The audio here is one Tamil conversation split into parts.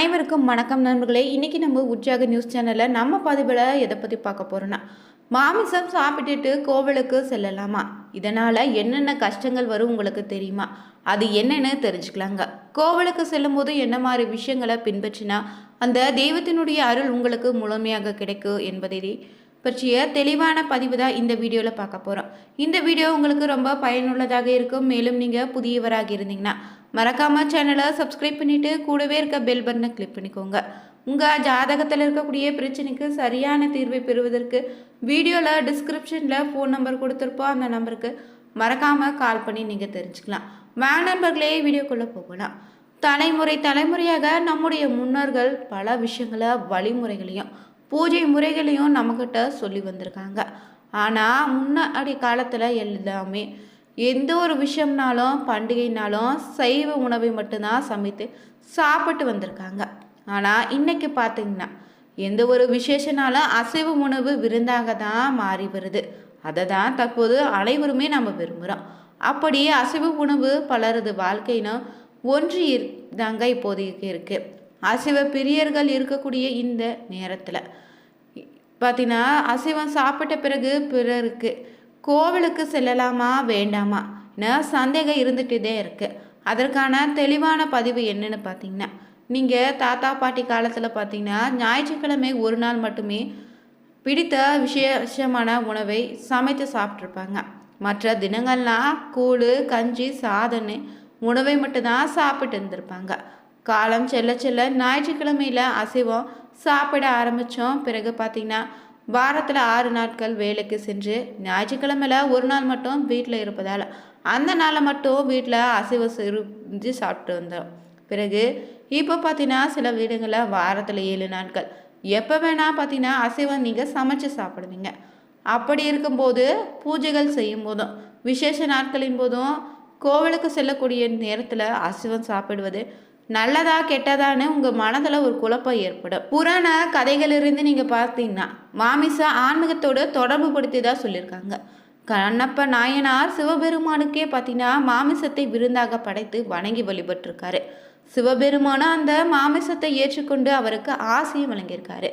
அனைவருக்கும் வணக்கம் நண்பர்களே. இன்றைக்கி நம்ம உற்சாக நியூஸ் சேனலில் நம்ம பதிவில் எதை பற்றி பார்க்க போகிறோன்னா, மாமிசம் சாப்பிட்டுட்டு கோவிலுக்கு செல்லலாமா, இதனால் என்னென்ன கஷ்டங்கள் வரும் உங்களுக்கு தெரியுமா, அது என்னென்னு தெரிஞ்சுக்கலாங்க. கோவிலுக்கு செல்லும்போது என்ன மாதிரி விஷயங்களை பின்பற்றினா அந்த தெய்வத்தினுடைய அருள் உங்களுக்கு முழுமையாக கிடைக்கும் என்பதை பற்றிய தெளிவான பதிவு தான் இந்த வீடியோவில் பார்க்க போகிறோம். இந்த வீடியோ உங்களுக்கு ரொம்ப பயனுள்ளதாக இருக்கும். மேலும் நீங்கள் புதியவராக இருந்தீங்கன்னா மறக்காமல் சேனலை சப்ஸ்கிரைப் பண்ணிவிட்டு கூடவே இருக்க பெல் பட்டனை கிளிக் பண்ணிக்கோங்க. உங்கள் ஜாதகத்தில் இருக்கக்கூடிய பிரச்சனைக்கு சரியான தீர்வை பெறுவதற்கு வீடியோவில் டிஸ்கிரிப்ஷனில் ஃபோன் நம்பர் கொடுத்துருப்போம். அந்த நம்பருக்கு மறக்காமல் கால் பண்ணி நீங்கள் தெரிஞ்சுக்கலாம். வாங்க நண்பர்களே, வீடியோக்குள்ளே போகலாம். தலைமுறையாக நம்முடைய முன்னோர்கள் பல விஷயங்களை வழிமுறைகளையும் பூஜை முறைகளையும் நம்மக்கிட்ட சொல்லி வந்திருக்காங்க. ஆனால் முன்னாடி காலத்தில் எல்லாமே எந்த ஒரு விஷயம்னாலும் பண்டிகைனாலும் சைவ உணவை மட்டும்தான் சமைத்து சாப்பிட்டு வந்திருக்காங்க. ஆனால் இன்றைக்கி பார்த்திங்கன்னா எந்த ஒரு விசேஷனாலும் அசைவ உணவு விருந்தாக தான் மாறி வருது. அதை தான் தற்போது அனைவருமே நம்ம விரும்புகிறோம். அப்படி அசைவ உணவு பலரது வாழ்க்கைன்னு ஒன்றி தாங்க இப்போதைக்கு இருக்குது. அசைவ பிரியர்கள் இருக்கக்கூடிய இந்த நேரத்தில் பார்த்தீங்கன்னா அசைவம் சாப்பிட்ட பிறகு பிறருக்கு கோவிலுக்கு செல்லலாமா வேண்டாமா சந்தேகம் இருந்துகிட்டே இருக்குது. அதற்கான தெளிவான பதிவு என்னன்னு பார்த்தீங்கன்னா, நீங்கள் தாத்தா பாட்டி காலத்தில் பார்த்தீங்கன்னா ஞாயிற்றுக்கிழமை ஒரு நாள் மட்டுமே பிடித்த விசேஷமான உணவை சமைத்து சாப்பிட்ருப்பாங்க. மற்ற தினங்கள்லாம் கூழ் கஞ்சி சாதனை உணவை மட்டும்தான் சாப்பிட்டு இருந்திருப்பாங்க. காலம் செல்ல ஞாயிற்றுக்கிழமையில் அசைவம் சாப்பிட ஆரம்பித்தோம். பிறகு பார்த்திங்கன்னா வாரத்தில் 6 நாட்கள் வேலைக்கு சென்று ஞாயிற்றுக்கிழமையில் ஒரு நாள் மட்டும் வீட்டில் இருப்பதால் அந்த நாளை மட்டும் வீட்டில் அசைவம் செஞ்சு சாப்பிட்டு வந்தோம். பிறகு இப்போ பார்த்தீங்கன்னா சில வீடுகளில் வாரத்தில் 7 நாட்கள் எப்போ வேணால் பார்த்தீங்கன்னா அசைவம் நீங்கள் சமைச்சு சாப்பிடுவீங்க. அப்படி இருக்கும்போது பூஜைகள் செய்யும் போதும் விசேஷ நாட்களின் போதும் கோவிலுக்கு செல்லக்கூடிய நேரத்தில் அசைவம் சாப்பிடுவது நல்லதா கெட்டதான்னு உங்கள் மனதில் ஒரு குழப்பம் ஏற்படும். புராண கதைகளிலிருந்து நீங்கள் பார்த்தீங்கன்னா மாமிச ஆன்மீகத்தோடு தொடர்பு படுத்தி தான் சொல்லியிருக்காங்க. கண்ணப்ப நாயனார் சிவபெருமானுக்கே பார்த்தீங்கன்னா மாமிசத்தை விருந்தாக படைத்து வணங்கி வழிபட்டிருக்காரு. சிவபெருமானும் அந்த மாமிசத்தை ஏற்றுக்கொண்டு அவருக்கு ஆசையும் வழங்கியிருக்காரு.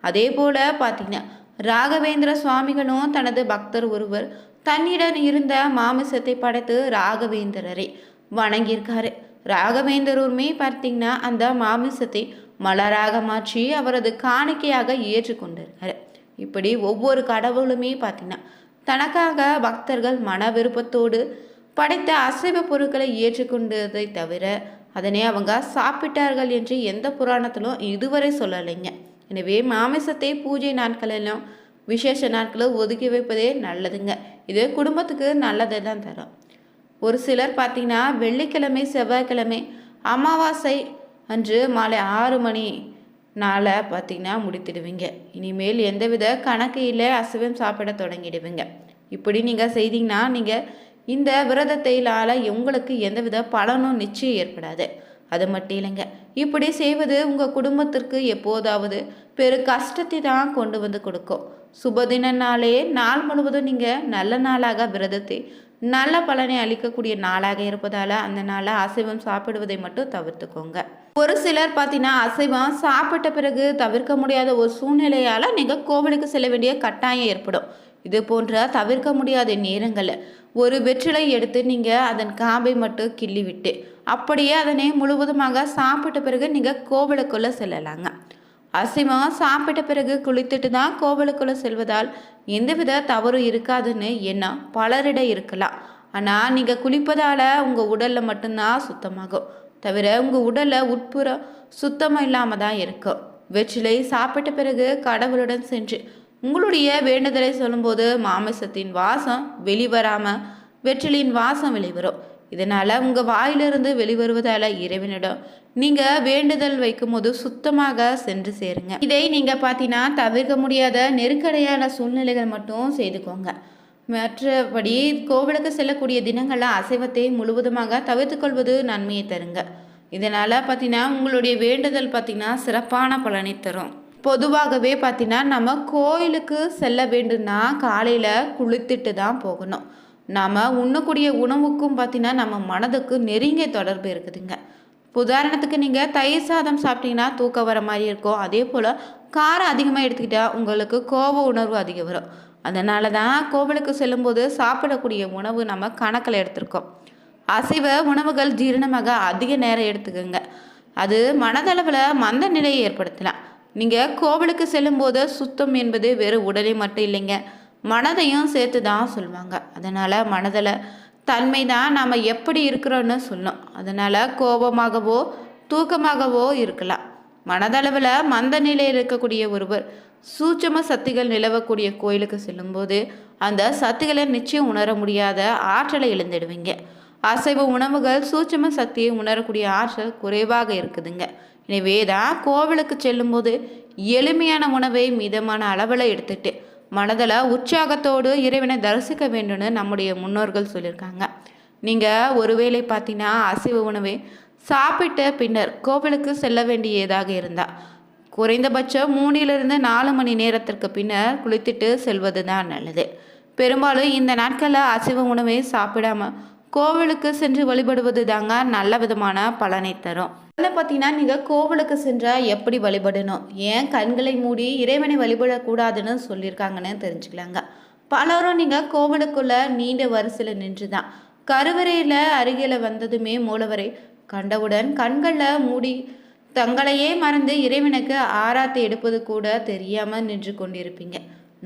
அதே போல் பார்த்தீங்கன்னா ராகவேந்திர சுவாமிகளும் தனது பக்தர் ஒருவர் தன்னிடம் இருந்த மாமிசத்தை படைத்து ராகவேந்திரரை வணங்கியிருக்காரு. ராகவேந்தருமே பார்த்தீங்கன்னா அந்த மாமிசத்தை மலராக மாற்றி அவரது காணிக்கையாக ஏற்றுக்கொண்டிருக்காரு. இப்படி ஒவ்வொரு கடவுளுமே பார்த்தீங்கன்னா தனக்காக பக்தர்கள் மன விருப்பத்தோடு படைத்த அசைவ பொருட்களை ஏற்றுக்கொண்டதை தவிர அதனை அவங்க சாப்பிட்டார்கள் என்று எந்த புராணத்திலும் இதுவரை சொல்லலைங்க. எனவே மாமிசத்தை பூஜை நாட்களிலும் விசேஷ நாட்களும் ஒதுக்கி வைப்பதே நல்லதுங்க. இது குடும்பத்துக்கு நல்லதை தான் தரும். ஒரு சிலர் பார்த்தீங்கன்னா வெள்ளிக்கிழமை செவ்வாய்க்கிழமை அமாவாசை அன்று மாலை 6 மணி நாளை பார்த்தீங்கன்னா முடித்திடுவீங்க. இனிமேல் எந்தவித கணக்கு இல்லை, அசைவம் சாப்பிட தொடங்கிடுவீங்க. இப்படி நீங்கள் செய்தீங்கன்னா நீங்கள் இந்த விரதத்தினால உங்களுக்கு எந்தவித பலனும் நிச்சயம் ஏற்படாது. அது மட்டும் இல்லைங்க, இப்படி செய்வது உங்கள் குடும்பத்திற்கு எப்போதாவது பெரு கஷ்டத்தை தான் கொண்டு வந்து கொடுக்கும். சுபதின நாளே நாள் முழுவதும் நீங்கள் நல்ல நாளாக விரதத்தை நல்ல பலனை அளிக்கக்கூடிய நாளாக இருப்பதால் அந்த நாளை அசைவம் சாப்பிடுவதை மட்டும் தவிர்த்துக்கோங்க. ஒரு சிலர் பார்த்தீங்கன்னா அசைவம் சாப்பிட்ட பிறகு தவிர்க்க முடியாத ஒரு சூழ்நிலையால் நீங்கள் கோவிலுக்கு செல்ல வேண்டிய கட்டாயம் ஏற்படும். இது போன்ற தவிர்க்க முடியாத நேரங்களில் ஒரு வெற்றிலை எடுத்து நீங்கள் அதன் காம்பை மட்டும் கிள்ளி விட்டு அப்படியே அதனை முழுவதுமாக சாப்பிட்ட பிறகு நீங்கள் கோவிலுக்குள்ளே செல்லலாங்க. அசைவம் சாப்பிட்ட பிறகு குளித்துட்டு தான் கோவிலுக்குள்ளே செல்வதால் எந்தவித தவறும் இருக்காதுன்னு எண்ணம் பலரிட இருக்கலாம். ஆனால் நீங்கள் குளிப்பதால் உங்கள் உடலில் மட்டும்தான் சுத்தமாகும், தவிர உங்கள் உடலில் உட்புற சுத்தமாக இல்லாமல் தான் இருக்கும். வெற்றிலை சாப்பிட்ட பிறகு கடவுளுடன் சென்று உங்களுடைய வேண்டுதலை சொல்லும்போது மாமிசத்தின் வாசம் வெளிவராமல் வெற்றிலையின் வாசம் வெளிவரும். இதனால் உங்கள் வாயிலிருந்து வெளிவருவதால் இறைவனிடம் நீங்கள் வேண்டுதல் வைக்கும் போது சுத்தமாக சென்று சேருங்க. இதை நீங்கள் பார்த்தீங்கன்னா தவிர்க்க முடியாத நெருக்கடியான சூழ்நிலைகள் மட்டும் செய்துக்கோங்க. மற்றபடி கோவிலுக்கு செல்லக்கூடிய தினங்களில் அசைவத்தை முழுவதுமாக தவிர்த்துக்கொள்வது நன்மையை தருங்க. இதனால் பார்த்தீங்கன்னா உங்களுடைய வேண்டுதல் பார்த்தீங்கன்னா சிறப்பான பலனை தரும். பொதுவாகவே பார்த்தீங்கன்னா நம்ம கோயிலுக்கு செல்ல வேண்டும்னா காலையில் குளித்துட்டு தான் போகணும். நாம் உண்ணக்கூடிய உணவுக்கும் பார்த்தீங்கன்னா நம்ம மனதுக்கு நெருங்கிய தொடர்பு இருக்குதுங்க. உதாரணத்துக்கு நீங்கள் தயிர் சாதம் சாப்பிட்டீங்கன்னா தூக்கம் வர மாதிரி இருக்கும். அதே போல் காரம் அதிகமாக எடுத்துக்கிட்டால் உங்களுக்கு கோப உணர்வு அதிகம் வரும். அதனால தான் கோவிலுக்கு செல்லும்போது சாப்பிடக்கூடிய உணவு நம்ம கணக்கில் எடுத்திருக்கோம். அசைவ உணவுகள் ஜீரணமாக அதிக நேரம் எடுத்துக்கோங்க. அது மனதளவில் மந்த நிலையை ஏற்படுத்தலாம். நீங்கள் கோவிலுக்கு செல்லும்போது சுத்தம் என்பது வெறும் உடலை மட்டும் இல்லைங்க, மனதையும் சேர்த்து தான் சொல்லுவாங்க. அதனால் மனதில் தன்மை தான் நாம் எப்படி இருக்கிறோன்னு சொல்லும். அதனால் கோபமாகவோ தூக்கமாகவோ இருக்கலாம். மனதளவில் மந்த நிலையில் இருக்கக்கூடிய ஒருவர் சூட்சும சக்திகள் நிலவக்கூடிய கோயிலுக்கு செல்லும்போது அந்த சக்திகளை நிச்சயம் உணர முடியாத ஆற்றலை இழந்துடுவீங்க. அசைவ உணவுகள் சூட்சும சக்தியை உணரக்கூடிய ஆற்றல் குறைவாக இருக்குதுங்க. எனவே தான் கோவிலுக்கு செல்லும்போது எளிமையான உணவை மிதமான அளவில் எடுத்துட்டு மனதில் உற்சாகத்தோடு இறைவனை தரிசிக்க வேண்டும்னு நம்முடைய முன்னோர்கள் சொல்லியிருக்காங்க. நீங்கள் ஒருவேளை பார்த்தீங்கன்னா அசைவ உணவை சாப்பிட்ட பின்னர் கோவிலுக்கு செல்ல வேண்டியதாக இருந்தால் குறைந்தபட்சம் 3-4 மணி நேரத்திற்கு பின்னர் குளித்துட்டு செல்வது தான் நல்லது. பெரும்பாலும் இந்த நாட்களில் அசைவ உணவை சாப்பிடாம கோவிலுக்கு சென்று வழிபடுவது தாங்க நல்ல விதமான பலனை தரும். அதில் பார்த்தீங்கன்னா நீங்கள் கோவிலுக்கு சென்றால் எப்படி வழிபடணும், ஏன் கண்களை மூடி இறைவனை வழிபடக்கூடாதுன்னு சொல்லியிருக்காங்கன்னு தெரிஞ்சுக்கலாங்க. பலரும் நீங்கள் கோவிலுக்குள்ளே நீண்ட வரிசையில் நின்று தான் கருவறையில் அருகில் வந்ததுமே மூலவரை கண்டவுடன் கண்களில் மூடி தங்களையே மறந்து இறைவனுக்கு ஆராத்தி எடுப்பது கூட தெரியாமல் நின்று கொண்டிருப்பீங்க.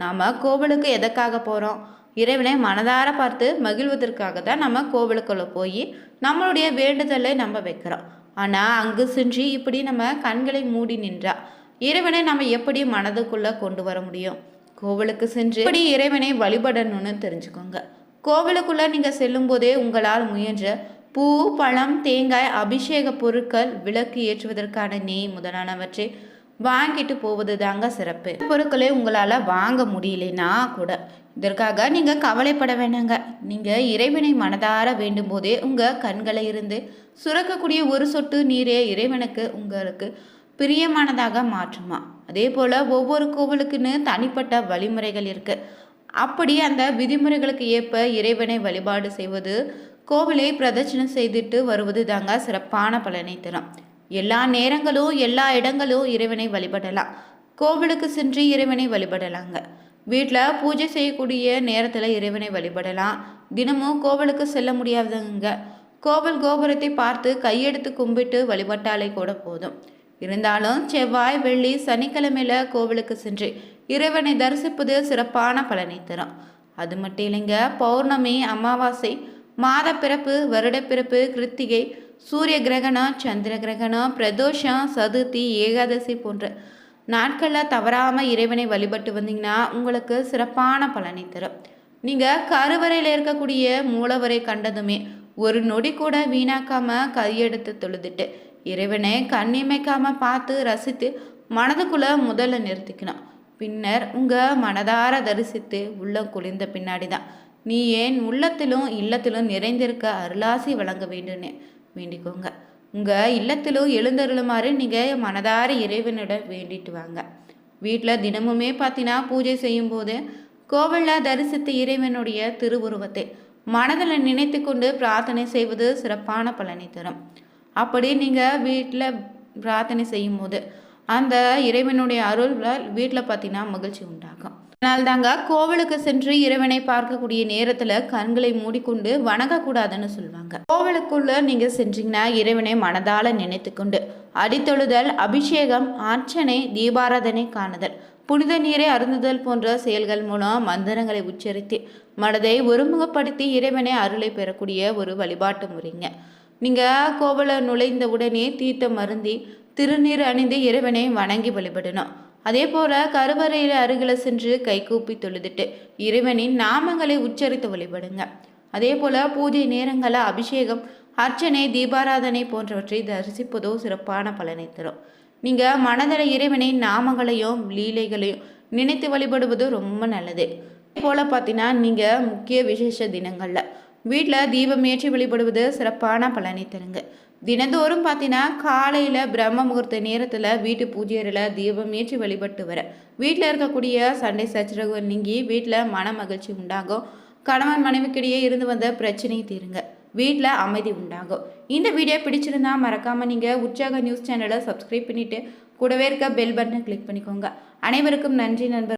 நாம் கோவிலுக்கு எதற்காக போகிறோம்? இறைவனை மனதார பார்த்து மகிழ்வதற்காக தான் நம்ம கோவிலுக்குள்ளே போய் நம்மளுடைய வேண்டுதலை நம்ம வைக்கிறோம். ஆனால் அங்கு சென்று இப்படி நம்ம கண்களை மூடி நின்றா இறைவனை நம்ம எப்படி மனதுக்குள்ளே கொண்டு வர முடியும்? கோவிலுக்கு சென்று இப்படி இறைவனை வழிபடணும்னு தெரிஞ்சுக்கோங்க. கோவிலுக்குள்ளே நீங்கள் செல்லும் போதே உங்களால் முயன்ற பூ, பழம், தேங்காய், அபிஷேக பொருட்கள், விளக்கு ஏற்றுவதற்கான நெய் முதலானவற்றை வாங்கிட்டு போவது தாங்க சிறப்பு. பொருட்களை உங்களால் வாங்க முடியலைன்னா கூட இதற்காக நீங்கள் கவலைப்பட வேணாங்க. நீங்கள் இறைவனை மனதார வேண்டும் போதே உங்கள் கண்களை இருந்து சுரக்கக்கூடிய ஒரு சொட்டு நீரே இறைவனுக்கு உங்களுக்கு பிரியமானதாக மாற்றுமா. அதே போல் ஒவ்வொரு கோவிலுக்குன்னு தனிப்பட்ட வழிமுறைகள் இருக்குது. அப்படி அந்த விதிமுறைகளுக்கு ஏற்ப இறைவனை வழிபாடு செய்வது, கோவிலை பிரதட்சணம் செய்துட்டு வருவது தாங்க சிறப்பான பலனை தரும். எல்லா நேரங்களும் எல்லா இடங்களும் இறைவனை வழிபடலாம். கோவிலுக்கு சென்று இறைவனை வழிபடலாங்க. வீட்டில் பூஜை செய்யக்கூடிய நேரத்தில் இறைவனை வழிபடலாம். தினமும் கோவிலுக்கு செல்ல முடியாதவங்க கோவில் கோபுரத்தை பார்த்து கையெடுத்து கும்பிட்டு வழிபட்டாலே கூட போதும். இருந்தாலும் செவ்வாய், வெள்ளி, சனிக்கிழமையில கோவிலுக்கு சென்று இறைவனை தரிசிப்பது சிறப்பான பலனை தரும். அது மட்டும் இல்லைங்க, பௌர்ணமி, அமாவாசை, மாத பிறப்பு, வருட பிறப்பு, கிருத்திகை, சூரிய கிரகணம், சந்திர கிரகணம், பிரதோஷம், சதுர்த்தி, ஏகாதசி போன்ற நாட்களில் தவறாமல் இறைவனை வழிபட்டு வந்தீங்கன்னா உங்களுக்கு சிறப்பான பலனை தரும். நீங்கள் கருவறையில் இருக்கக்கூடிய மூலவரை கண்டதுமே ஒரு நொடி கூட வீணாக்காமல் கையெடுத்து தொழுதுட்டு இறைவனை கண்ணிமைக்காமல் பார்த்து ரசித்து மனதுக்குள்ளே முதல்ல நிறுத்திக்கணும். பின்னர் உங்கள் மனதார தரிசித்து உள்ளம் குளிர்ந்த பின்னாடி தான் நீ ஏன் உள்ளத்திலும் இல்லத்திலும் நிறைந்திருக்க அருளாசி வழங்க வேண்டும்னு வேண்டிக்கோங்க. உங்கள் இல்லத்திலும் எழுந்தருளுமாறு நீங்கள் மனதார இறைவனிடம் வேண்டிட்டு வாங்க. வீட்டில் தினமுமே பார்த்தீங்கன்னா பூஜை செய்யும்போது கோவிலில் தரிசித்த இறைவனுடைய திருவுருவத்தை மனதில் நினைத்து கொண்டு பிரார்த்தனை செய்வது சிறப்பான பலனை தரும். அப்படி நீங்கள் வீட்டில் பிரார்த்தனை செய்யும் போது அந்த இறைவனுடைய அருள்களால் வீட்டில் பார்த்தீங்கன்னா மகிழ்ச்சி உண்டாகும். அதனால்தாங்க கோவிலுக்கு சென்று இறைவனை பார்க்கக்கூடிய நேரத்தில் கண்களை மூடிக்கொண்டு வணங்கக்கூடாதுன்னு சொல்லுவாங்க. கோவிலுக்குள்ள நீங்கள் சென்றீங்கன்னா இறைவனை மனதால் நினைத்து கொண்டு அடித்தொழுதல், அபிஷேகம், அர்ச்சனை, தீபாராதனை காணுதல், புனித நீரை அருந்துதல் போன்ற செயல்கள் மூலம் மந்திரங்களை உச்சரித்து மனதை ஒருமுகப்படுத்தி இறைவனை அருளை பெறக்கூடிய ஒரு வழிபாட்டு முறைங்க. நீங்கள் கோவிலை நுழைந்த உடனே தீர்த்தம் அருந்தி திருநீர் அணிந்து இறைவனை வணங்கி வழிபடணும். அதே போல் கருவறையில் அருகில் சென்று கைகூப்பி தொழுதுட்டு இறைவனின் நாமங்களை உச்சரித்து வழிபடுங்க. அதே போல் பூஜை நேரங்களில் அபிஷேகம், அர்ச்சனை, தீபாராதனை போன்றவற்றை தரிசிப்பதோ சிறப்பான பலனை தரும். நீங்கள் மனதில் இறைவனின் நாமங்களையும் லீலைகளையும் நினைத்து வழிபடுவது ரொம்ப நல்லது. அதே போல் பார்த்தீங்கன்னா நீங்கள் முக்கிய விசேஷ தினங்களில் வீட்டில் தீபம் ஏற்றி வழிபடுவது சிறப்பான பலனை தருங்க. தினந்தோறும் பார்த்தீங்கன்னா காலையில் பிரம்ம முகூர்த்த நேரத்தில் வீட்டு பூஜை அறையில் தீபம் ஏற்றி வழிபட்டு வர வீட்டில் இருக்கக்கூடிய சண்டை சச்சரவுகள் நீங்கி வீட்டில் மன மகிழ்ச்சி உண்டாகும். கணவன் மனைவிக்கிடையே இருந்து வந்த பிரச்சனையை தீருங்க. வீட்டில் அமைதி உண்டாகும். இந்த வீடியோ பிடிச்சிருந்தா மறக்காமல் நீங்கள் உற்சாக நியூஸ் சேனலை சப்ஸ்கிரைப் பண்ணிவிட்டு கூடவே இருக்க பெல் பட்டனை கிளிக் பண்ணிக்கோங்க. அனைவருக்கும் நன்றி நண்பர்.